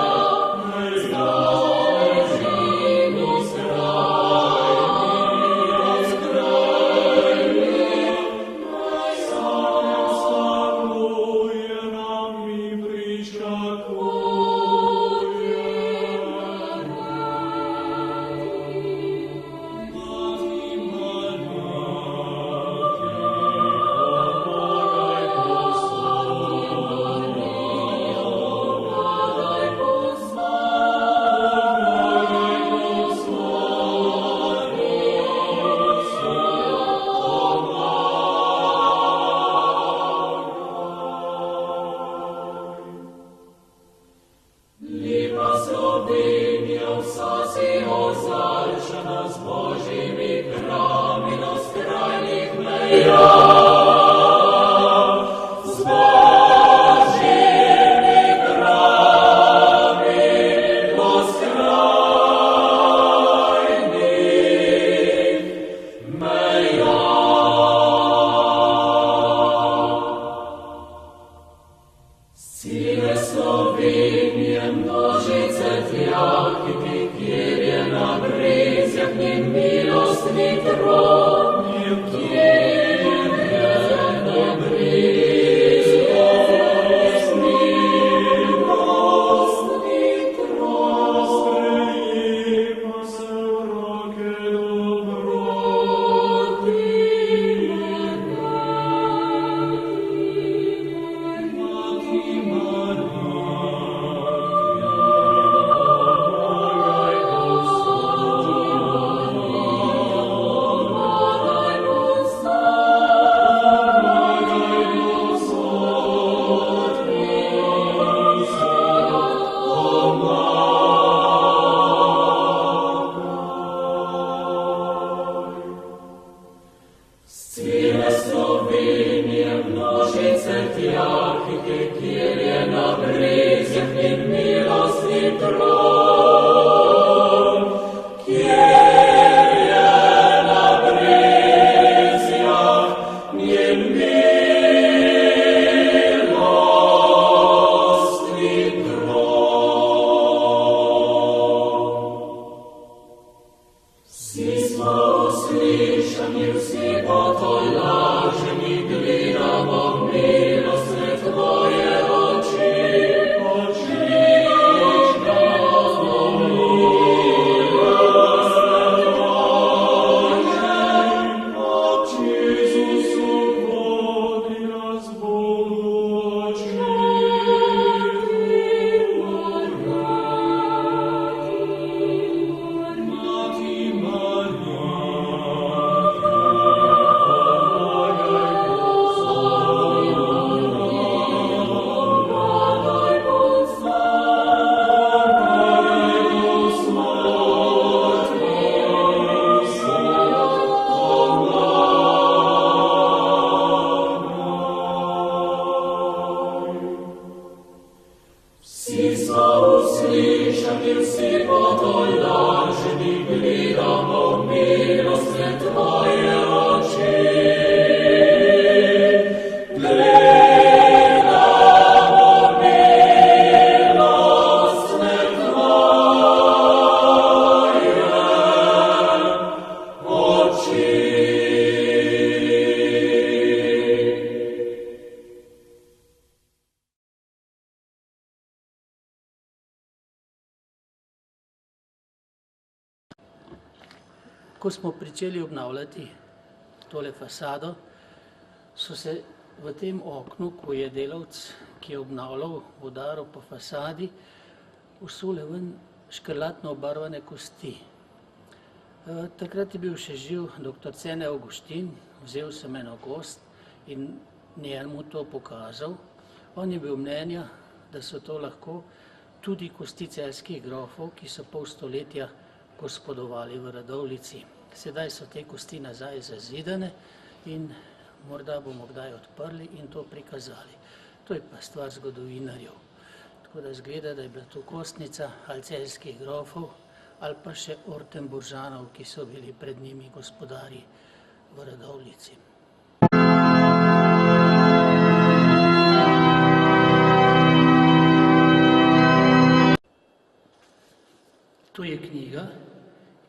Tvoje Ko smo pričeli obnavljati tole fasado, so se v tem oknu, ko je delavec, ki je obnavljal, udaril po fasadi, usule ven škrlatno obarvane kosti. Takrat je bil še živ dr. Cene Avguštin, vzel sem eno kost in njemu to pokazal. On je bil mnenja, da so to lahko tudi kosti celjskih grofov, ki so pol stoletja gospodovali v Radovljici. Sedaj so te kosti nazaj zazidane in morda bomo kdaj odprli in to prikazali. To je pa stvar zgodovinarjev. Tako da izgleda, da je bila to kostnica ali celjskih grofov ali pa še Ortenburžanov, ki so bili pred njimi gospodari v Radovljici. To je knjiga,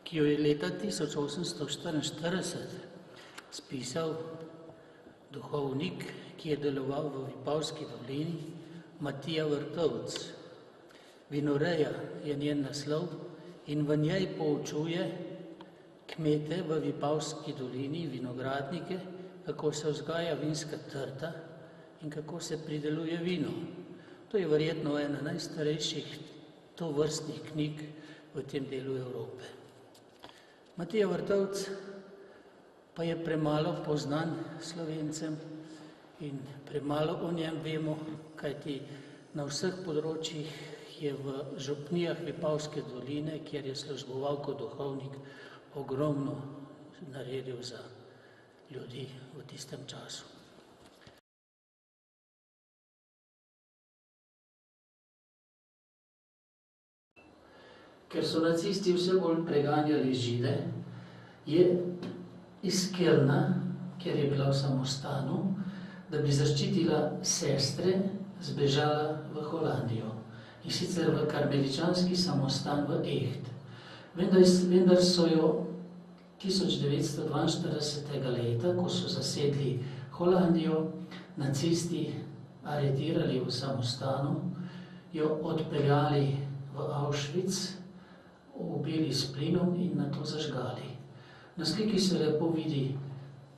ki jo je leta 1844 spisal duhovnik, ki je deloval v Vipavski dolini, Matija Vrtovec. Vinoreja je njen naslov in v njej poučuje kmete v Vipavski dolini, vinogradnike, kako se vzgaja vinska trta in kako se prideluje vino. To je verjetno ena najstarejših tovrstnih knjig v tem delu Evrope. Matija Vrtovec pa je premalo poznan Slovencem in premalo o njem vemo, kajti na vseh področjih je v župnijah Vipavske doline, kjer je služboval kot duhovnik, ogromno naredil za ljudi v tistem času. Ker so nacisti vse bolj preganjali Žide, je iz Kelna, kjer je bila v samostanu, da bi zaščitila sestre, zbežala v Holandijo. In sicer v karmeličanski samostan v Echt. Vendar so jo 1942. leta, ko so zasedli Holandijo, nacisti aretirali v samostanu, jo odpeljali v Auschwitz, ubili s plinom in nato zažgali. Na sliki se lepo vidi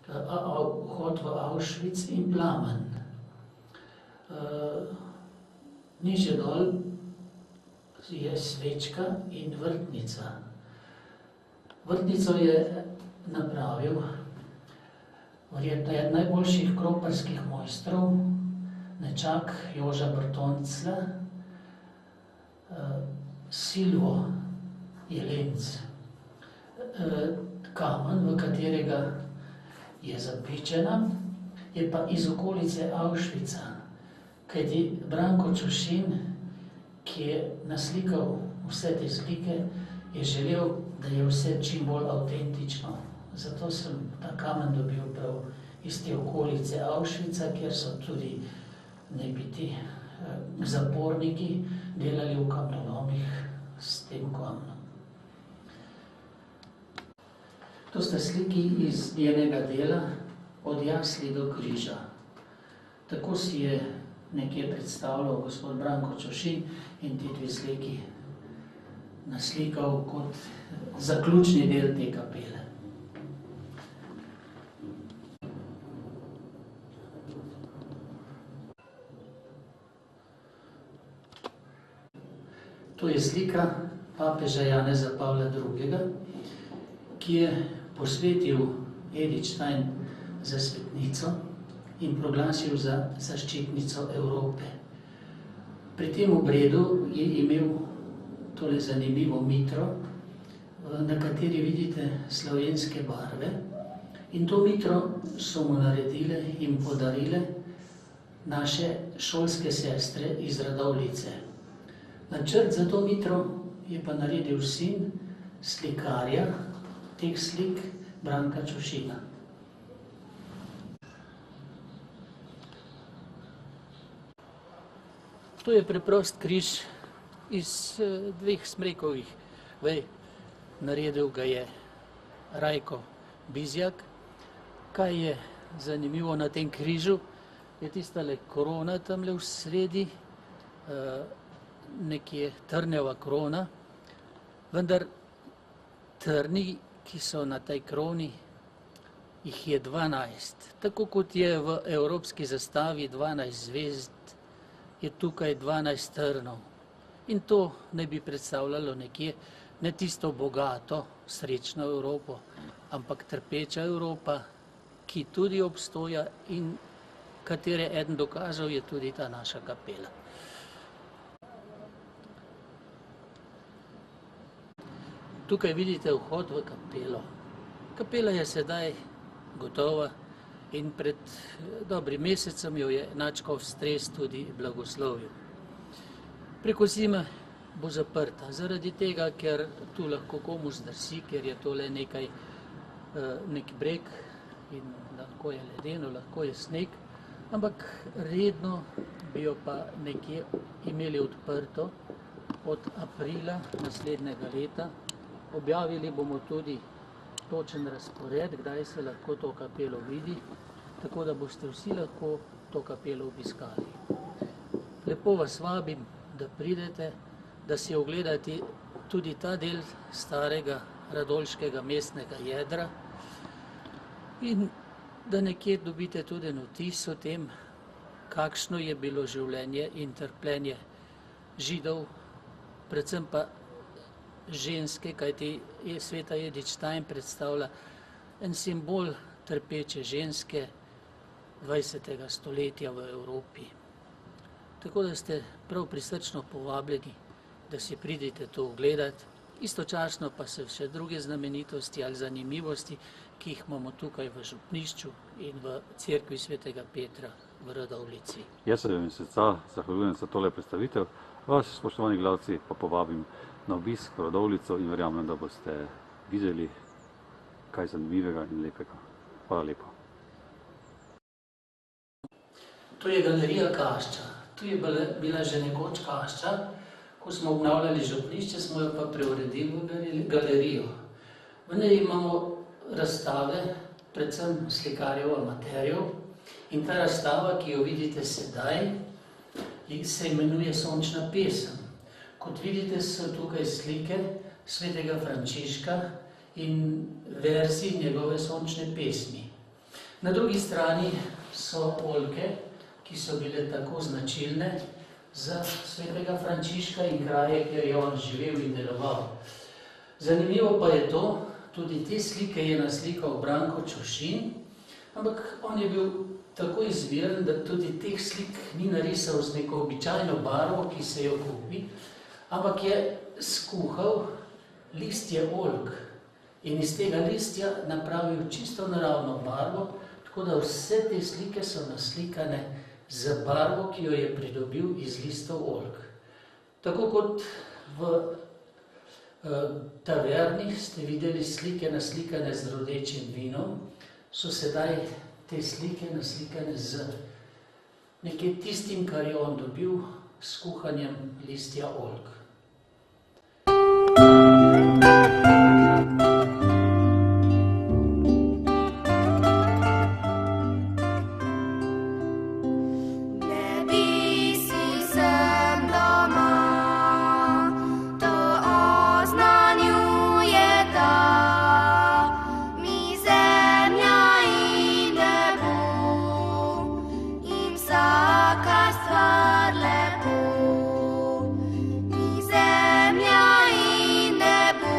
vhod v Auschwitz in plamen. Nižje dol je svečka in vrtnica. Vrtnico je napravil verjetno eden najboljših kroparskih mojstrov, nečak Joža Brtoncla, Silvo Jelenc. Kamen, v katerega je zapičena, je pa iz okolice Auschwitza, kajti Branko Čušin, ki je naslikal vse te slike, je želel, da je vse čim bolj avtentično. Zato sem ta kamen dobil prav iz te okolice Auschwitza, kjer so tudi nebiti zaporniki delali v kamnolomih s tem kamenom. To sta sliki iz njenega dela Od jasli do križa. Tako si je nekje predstavljal gospod Branko Čušin in ti dve sliki naslikal kot zaključni del te kapele. To je slika papeža Janeza Pavla II., ki je posvetil Edith Stein za svetnico in proglasil za zaščitnico Evrope. Pri tem obredu je imel tole zanimivo mitro, na kateri vidite slovenske barve, in to mitro so mu naredile in podarile naše šolske sestre iz Radovljice. Načrt za to mitro je pa naredil sin slikarja teh slik Branka Čušina. To je preprost križ iz dveh smrekovih vej. Naredil ga je Rajko Bizjak. Kaj je zanimivo na tem križu, je tistale krona tamle v sredi, nekje trneva krona, vendar trni, ki so na tej kroni, jih je 12. Tako kot je v evropski zastavi 12 zvezd, je tukaj 12 trnov. In to ne bi predstavljalo nekje ne tisto bogato, srečno Evropo, ampak trpeča Evropa, ki tudi obstoja in katere eden dokazov je tudi ta naša kapela. Tukaj vidite vhod v kapelo. Kapela je sedaj gotova in pred dobrim mesecem jo je nadškof Stres tudi blagoslovil. Preko zime bo zaprta, zaradi tega, ker tu lahko komu zdrsi, ker je tole nek breg in lahko je ledeno, lahko je sneg, ampak redno bi jo pa nekje imeli odprto od aprila naslednjega leta. Objavili bomo tudi točen razpored, kdaj se lahko to kapelo vidi, tako da boste vsi lahko to kapelo obiskali. Lepo vas vabim, da pridete, da si ogledate tudi ta del starega radolškega mestnega jedra in da nekje dobite tudi vtis o tem, kakšno je bilo življenje in trpljenje Židov, predvsem pa ženske, kajti Sveta Edith Stein predstavlja en simbol trpeče ženske 20. stoletja v Evropi. Tako da ste prav prisrčno povabljeni, da si pridete to ogledati, istočasno pa se še druge znamenitosti ali zanimivosti, ki jih imamo tukaj v župnišču in v cerkvi Svetega Petra v Radovljici. Jaz se vam iz srca zahvaljujem za tole predstavitev. Vas, spoštovani gledalci, pa povabim na obisk v Radovljico in verjamem, da boste videli kaj zanimivega in lepega. Hvala lepo. To je galerija Kašča. Tu je bila že nekoč kašča, ko smo obnavljali župnišče, smo jo pa preuredili v galerijo. V njej imamo razstave, predvsem slikarjev, amaterjev, in ta razstava, ki jo vidite sedaj, se imenuje Sončna pesem. Kot vidite, so tukaj slike svetega Frančiška in verzi njegove sončne pesmi. Na drugi strani so oljke, ki so bile tako značilne za svetega Frančiška in kraje, kjer je on živel in deloval. Zanimivo pa je to, tudi te slike je naslikal Branko Čošin, ampak on je bil tako izviren, da tudi teh slik ni narisal z neko običajno barvo, ki se jo kupi, ampak je skuhal listje oljk in iz tega listja napravil čisto naravno barvo, tako da vse te slike so naslikane z barvo, ki jo je pridobil iz listov oljk. Tako kot v taverni ste videli slike naslikane z rodečim vinom, so sedaj te slike naslikane z nekaj tistim, kar je on dobil s kuhanjem listja oljk. Zemlja in nebo.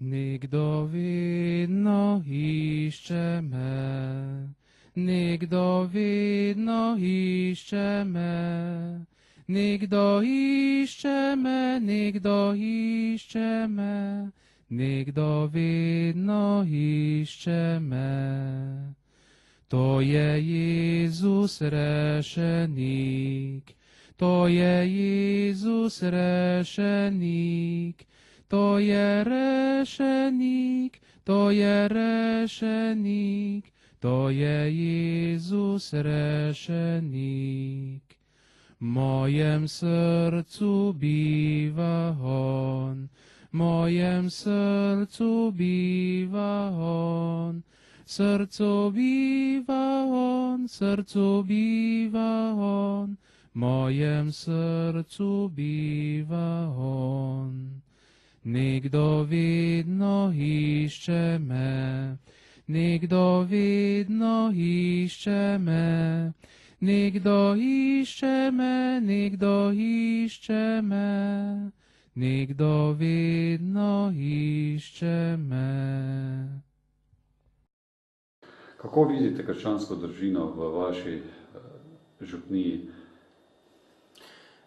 Nikdo vidno išče me, nikdo vidno išče me, nikdo išče me, nikdo išče me, nikdo vidno išče me. To je Jezus rešenik, to je Jezus rešenik, to je rešenik, to je rešenik, to je Jezus rešenik. Mojem srcu biva on, mojem srcu biva on, srcu biva on, srcu biva on, mojem srcu biva on. Nikdo vidno išče me, nikdo vidno išče me, nikdo išče me, nikdo išče me, nikdo vidno išče me. Kako vidite krščansko družino v vaši župniji?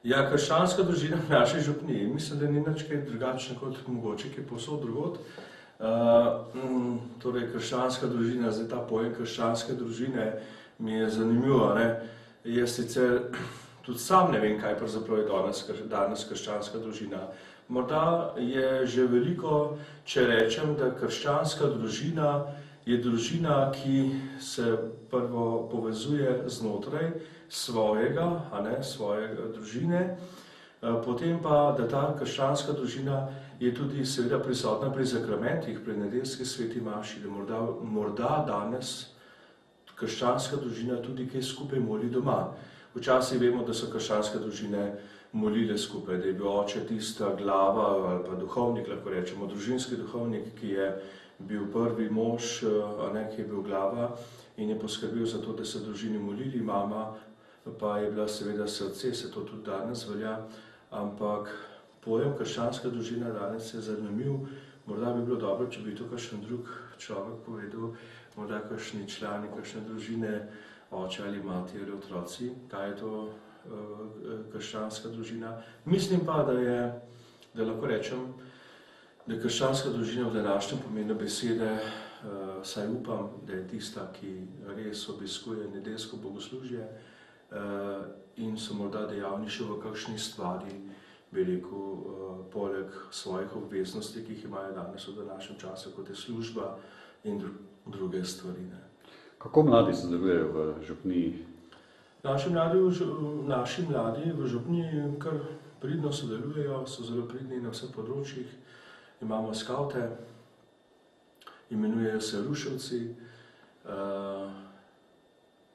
Ja, krščanska družina v naši župniji, mislim, da ni nič kaj drugačno kot mogoče, ki je povsod drugod. Torej, krščanska družina, zdaj ta pojem krščanske družine mi je zanimivo, ne? Jaz sicer tudi sam ne vem, kaj pravzaprav je danes krščanska družina. Morda je že veliko, če rečem, da krščanska družina je družina, ki se prvo povezuje znotraj svojega, svoje družine, potem pa, da ta krščanska družina je tudi seveda prisotna pri sakramentih, pri nedeljski sveti maši, da morda danes krščanska družina tudi kaj skupaj moli doma. Včasih vemo, da so krščanske družine molile skupaj, da je bil oče tista glava ali pa duhovnik, lahko rečemo, družinski duhovnik, ki je bil prvi mož, ki je bil glava in je poskrbel za to, da se družini molili, mama pa je bila seveda srce, se to tudi danes velja, ampak pojem krščanska družina danes je zanimiv. Morda bi bilo dobro, če bi to kakšen drug človek povedal, morda kakšni člani, kakšne družine, oče ali mati ali otroci, kaj je to krščanska družina. Mislim pa, da lahko rečem, da je krščanska družina v današnjem pomenu besede, saj upam, da je tista, ki res obiskuje nedeljsko bogoslužje in so morda dejavni še v kakšni stvari, bi rekel, poleg svojih obveznosti, ki jih imajo danes v današnjem času, kot je služba in druge stvari. Kako mladi sodelujejo v župniji? Naši mladi v župniji kar pridno sodelujejo, so zelo pridni na vseh področjih. Imamo skavte, imenujejo se Ruševci,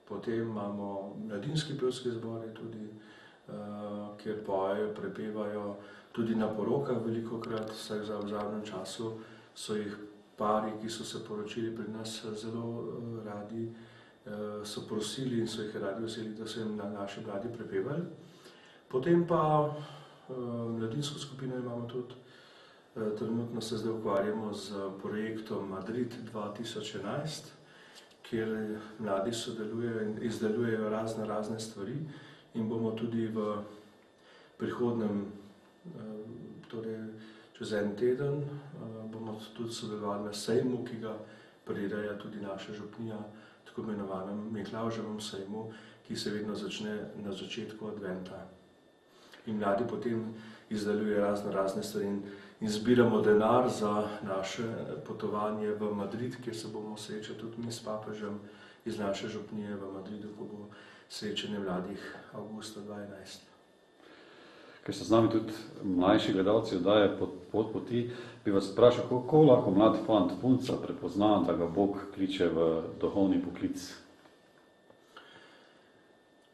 potem imamo mladinski pevski zbori tudi, kjer pojejo, prepevajo, tudi na porokah velikokrat, vsaj v zadnjem času so jih pari, ki so se poročili pri nas, zelo radi, so prosili in so jih radi vzeli, da so jim naši mladi prepevali. Potem pa mladinsko skupino imamo tudi, trenutno se zdaj ukvarjamo z projektom Madrid 2011, kjer mladi sodelujejo in izdelujejo razne stvari in bomo tudi v prihodnem, torej čez en teden, bomo tudi sodelovali na sejmu, ki ga prireja tudi naša župnija, tako imenovanem Miklavževem sejmu, ki se vedno začne na začetku adventa. In mladi potem izdelujejo razne stvari in zbiramo denar za naše potovanje v Madrid, kjer se bomo srečali tudi mi s papežem iz naše župnije v Madridu, ko bo srečanje mladih avgusta 2011. Ker so z nami tudi mlajši gledalci oddaje Pot poti, bi vas vprašal, kako lahko mlad fant, punca prepozna, da ga Bog kliče v duhovni poklic?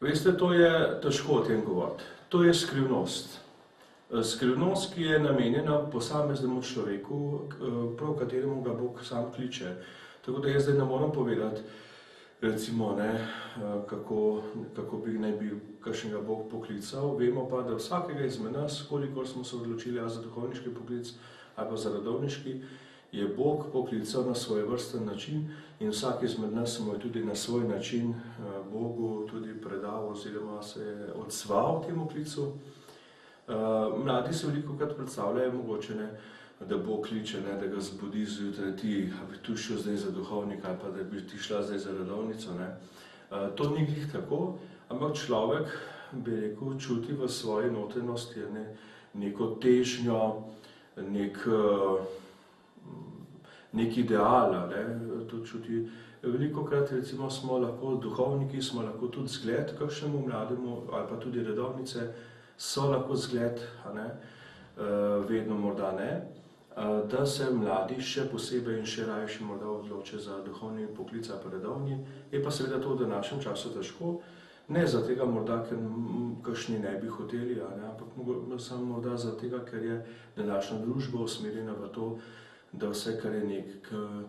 Veste, to je težko o tem govoriti. To je skrivnost. Skrivnost, ki je namenjena posameznemu človeku, prav kateremu ga Bog sam kliče. Tako da jaz zdaj ne moram povedati, recimo, kako bi naj bi kakšnega Bog poklical. Vemo pa, da vsakega izmed nas, kolikor smo se odločili za duhovniški poklic ali pa za redovniški, je Bog poklical na svoj vrsten način in vsak izmed nas mu je tudi na svoj način Bogu tudi predal oziroma se je odzval temu klicu. Mladi se velikokrat predstavljajo mogoče, ne, da Bog kliče, ne, da ga zbudi zjutraj, ti bi tu šel zdaj za duhovnika ali pa da bi ti šla zdaj za redovnico. Ne. To ni glih tako, ampak človek, bi rekel, čuti v svoji notranjosti neko težnjo, nek ideal, ne, to čuti. Velikokrat recimo smo lahko duhovniki, smo lahko tudi zgled kakšnemu mlademu ali pa tudi redovnice, so lahko zgled, ne, vedno morda ne, da se mladi še posebej in še rajši morda odloče za duhovni poklic ali pa redovni. Je pa seveda to v današnjem času težko, ne za tega morda, ker kakšni ne bi hoteli, ne, ampak samo morda za tega, ker je današnja družba usmerjena v to, da vse, kar je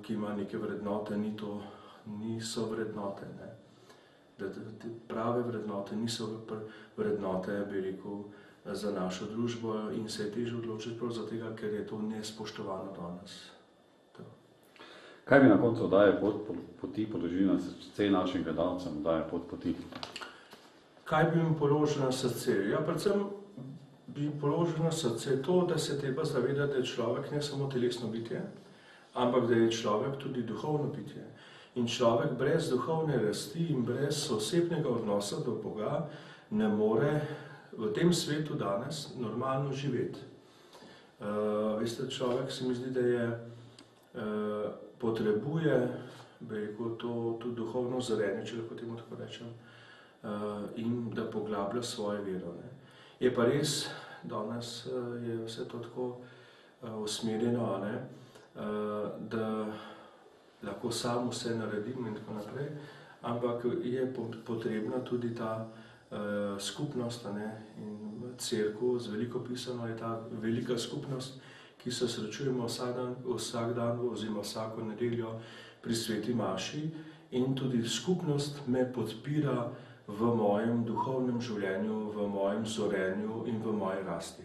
ki ima neke vrednote, niso vrednote. Ne. Da te prave vrednote niso vrednote, bi rekel, za našo družbo in se je težje odločiti prav zato, ker je to nespoštovano danes. Kaj bi na koncu daje poti položili na srce našim gledalcem, daje poti? Kaj bi jim položil na srce? Ja, predvsem bi položil na srce to, da se treba zavedati, da je človek ne samo telesno bitje, ampak da je človek tudi duhovno bitje. In človek brez duhovne rasti in brez osebnega odnosa do Boga ne more v tem svetu danes normalno živeti. Veste, človek se mi zdi, da je potrebuje, bi rekel, to duhovno zrenje, če lahko temu tako rečem, in da poglablja svoje vero. Ne. Je pa res, danes je vse to tako usmerjeno, ne, da lahko sam vse naredim in tako naprej, ampak je potrebna tudi ta skupnost, ne, in cerkev, z veliko pisano je ta velika skupnost, ki se srečujemo vsak dan oziroma vsako nedeljo pri sveti maši in tudi skupnost me podpira v mojem duhovnem življenju, v mojem zorenju in v moji rasti.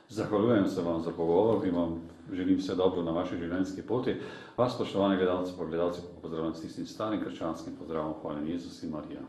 Zahvaljujem se vam za pogovor in vam želim vse dobro na vaši življenjski poti. Vas, spoštovani gledalci, pa pozdravljam s tistim starim krščanskim pozdravom, hvala Jezus in Marija.